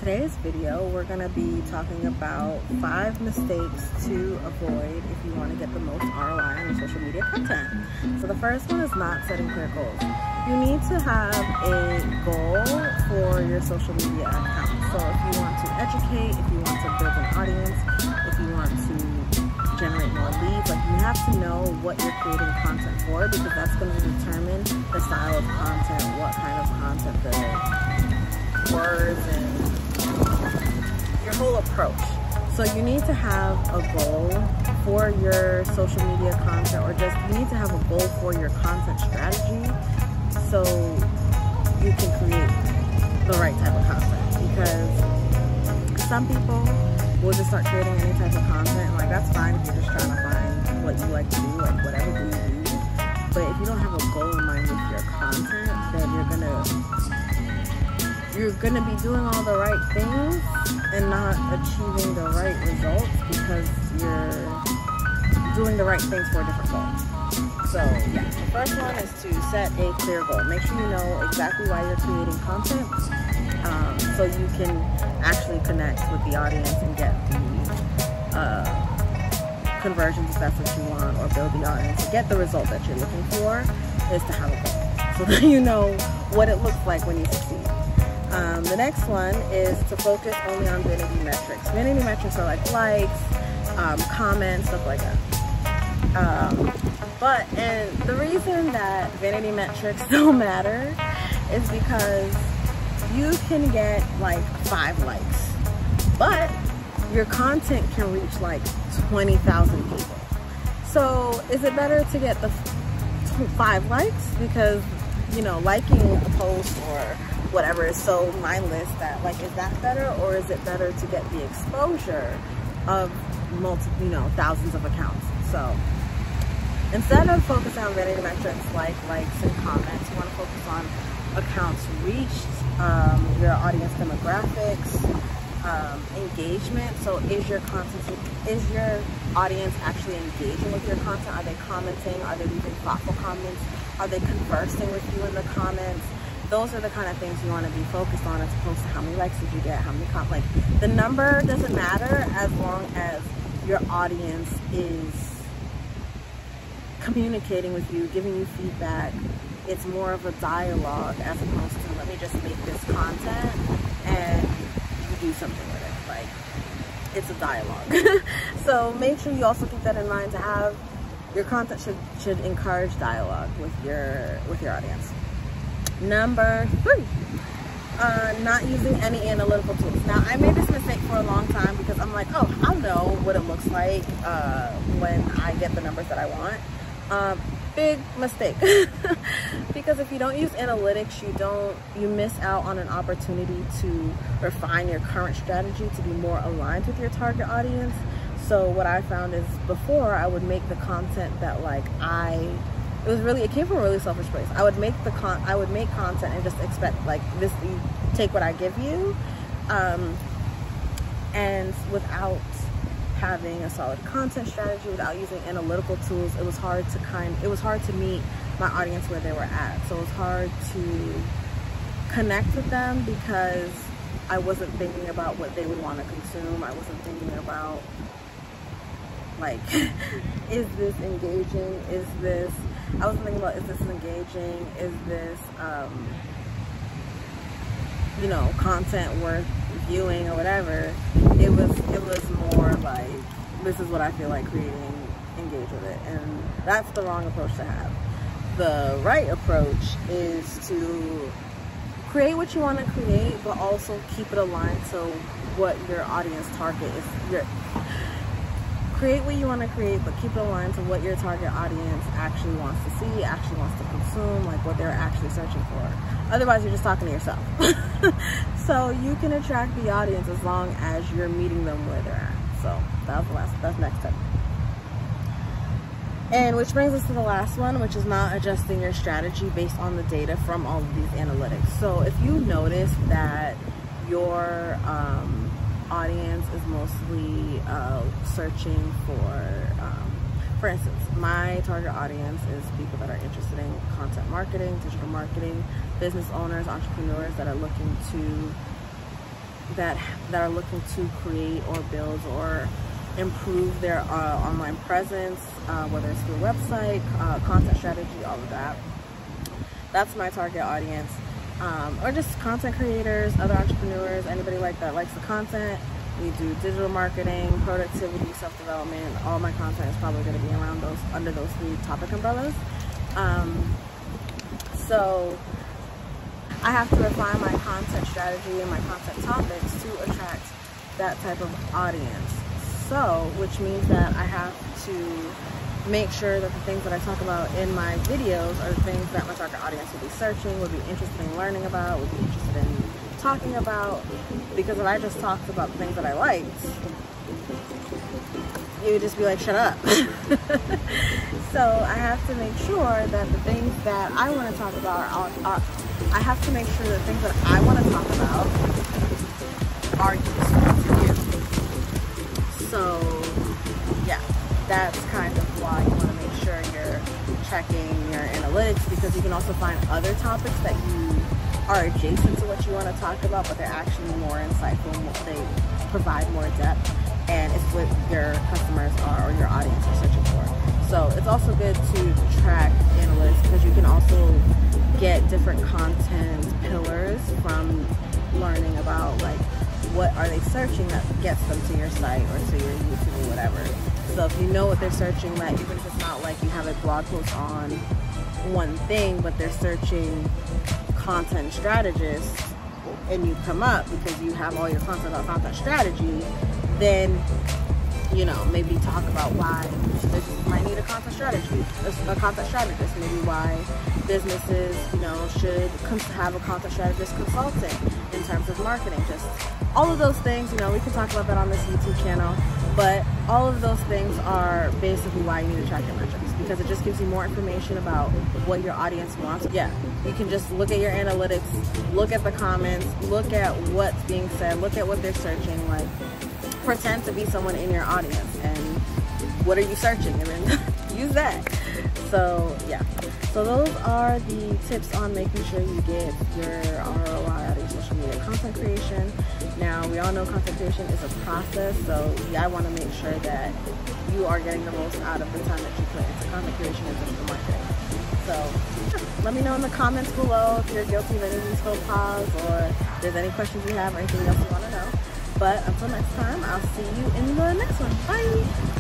today's video, we're going to be talking about 5 mistakes to avoid if you want to get the most ROI on your social media content. So the first one is not setting clear goals. You need to have a goal for your social media account. So if you want to educate, if you want to build an audience, if you want to generate more leads, like you have to know what you're creating content for, because that's going to determine the style of content, what kind of content, the words, and your whole approach. So you need to have a goal for your social media content, or just you need to have a goal for your content strategy so you can create the right type of content. Because some people will just start creating any type of content, and like that's fine if you're just trying to find what you like to do, like whatever you do. But if you don't have a goal in mind with your content, then you're gonna be doing all the right things and not achieving the right results because you're doing the right things for a different goal. So yeah, the first one is to set a clear goal. Make sure you know exactly why you're creating content, so you can actually connect with the audience and get the conversions if that's what you want, or build the audience. To get the result that you're looking for is to have a goal, so that you know what it looks like when you succeed. The next one is to focus only on vanity metrics. Vanity metrics are like likes, comments, stuff like that. And the reason that vanity metrics don't matter is because you can get like 5 likes, but your content can reach like 20,000 people. So is it better to get the 5 likes because, you know, liking a post or whatever is so mindless that, like, is that better, or is it better to get the exposure of thousands of accounts? So instead of focusing on vanity metrics like likes and comments, you want to focus on accounts reached, your audience demographics, engagement. So is your audience actually engaging with your content? Are they commenting? Are they leaving thoughtful comments? Are they conversing with you in the comments? Those are the kind of things you want to be focused on, as opposed to how many likes did you get, how many comments. Like, the number doesn't matter as long as your audience is communicating with you, giving you feedback. It's more of a dialogue as opposed to, let me just make this content and you do something with it. Like, it's a dialogue. So make sure you also keep that in mind, to have your content should encourage dialogue with your audience. Number 3, not using any analytical tools. Now, I made this mistake for a long time because I'm like, oh, I'll know what it looks like when I get the numbers that I want. Big mistake. Because if you don't use analytics, you miss out on an opportunity to refine your current strategy to be more aligned with your target audience. So what I found is, before, I would make the content that it came from a really selfish place. I would make content and just expect, like, this, you take what I give you, and without having a solid content strategy, without using analytical tools, it was hard to meet my audience where they were at. So it was hard to connect with them because I wasn't thinking about what they would want to consume. I wasn't thinking about, like, is this engaging? I wasn't thinking about, is this engaging? Is this, content worth viewing or whatever? It was more like, this is what I feel like creating, engage with it. And that's the wrong approach to have. The right approach is to create what you want to create, but also keep it aligned to what your audience target is. Create what you want to create, but keep it aligned to what your target audience actually wants to see, actually wants to consume, like what they're actually searching for. Otherwise, you're just talking to yourself. So you can attract the audience as long as you're meeting them where they're at. So that's next step. And which brings us to the last one, which is not adjusting your strategy based on the data from all of these analytics. So if you notice that your audience is mostly searching for instance, my target audience is people that are interested in content marketing, digital marketing, business owners, entrepreneurs that are looking to that are looking to create or build or improve their online presence, whether it's through a website, content strategy, all of that. That's my target audience. Or just content creators, other entrepreneurs, anybody like that likes the content. We do digital marketing, productivity, self-development. All my content is probably going to be around those, under those 3 topic umbrellas. So I have to refine my content strategy and my content topics to attract that type of audience. So, which means that I have to make sure that the things that I talk about in my videos are things that my target audience will be searching, would be interested in learning about, would be interested in talking about. Because if I just talked about the things that I liked, you would just be like, shut up. So I have to make sure that the things that I want to talk about I have to make sure that the things that I want to talk about are useful for you. So yeah, that's kind of why you want to make sure you're checking your analytics, because you can also find other topics that you are adjacent to what you want to talk about, but they're actually more insightful, they provide more depth, and it's what your customers are, or your audience are searching for. So it's also good to track analytics, because you can also get different content pillars from learning about, like, what are they searching that gets them to your site or to your YouTube or whatever. So if you know what they're searching, like, even if it's not like you have a blog post on one thing, but they're searching content strategists, and you come up because you have all your content about content strategy, then, you know, maybe talk about why businesses might need a content strategist, maybe why businesses, you know, should have a content strategist consultant in terms of marketing. Just all of those things, you know, we can talk about that on this YouTube channel, but all of those things are basically why you need to track your metrics, because it just gives you more information about what your audience wants. Yeah, you can just look at your analytics, look at the comments, look at what's being said, look at what they're searching, like, pretend to be someone in your audience, and what are you searching, and then use that. So yeah, so those are the tips on making sure you get your ROI out of your social media content creation. Now, we all know content creation is a process, so I want to make sure that you are getting the most out of the time that you put into content creation and digital marketing. So let me know in the comments below if you're guilty of any of these faux pas, or if there's any questions you have or anything else you want to know. But until next time, I'll see you in the next one. Bye!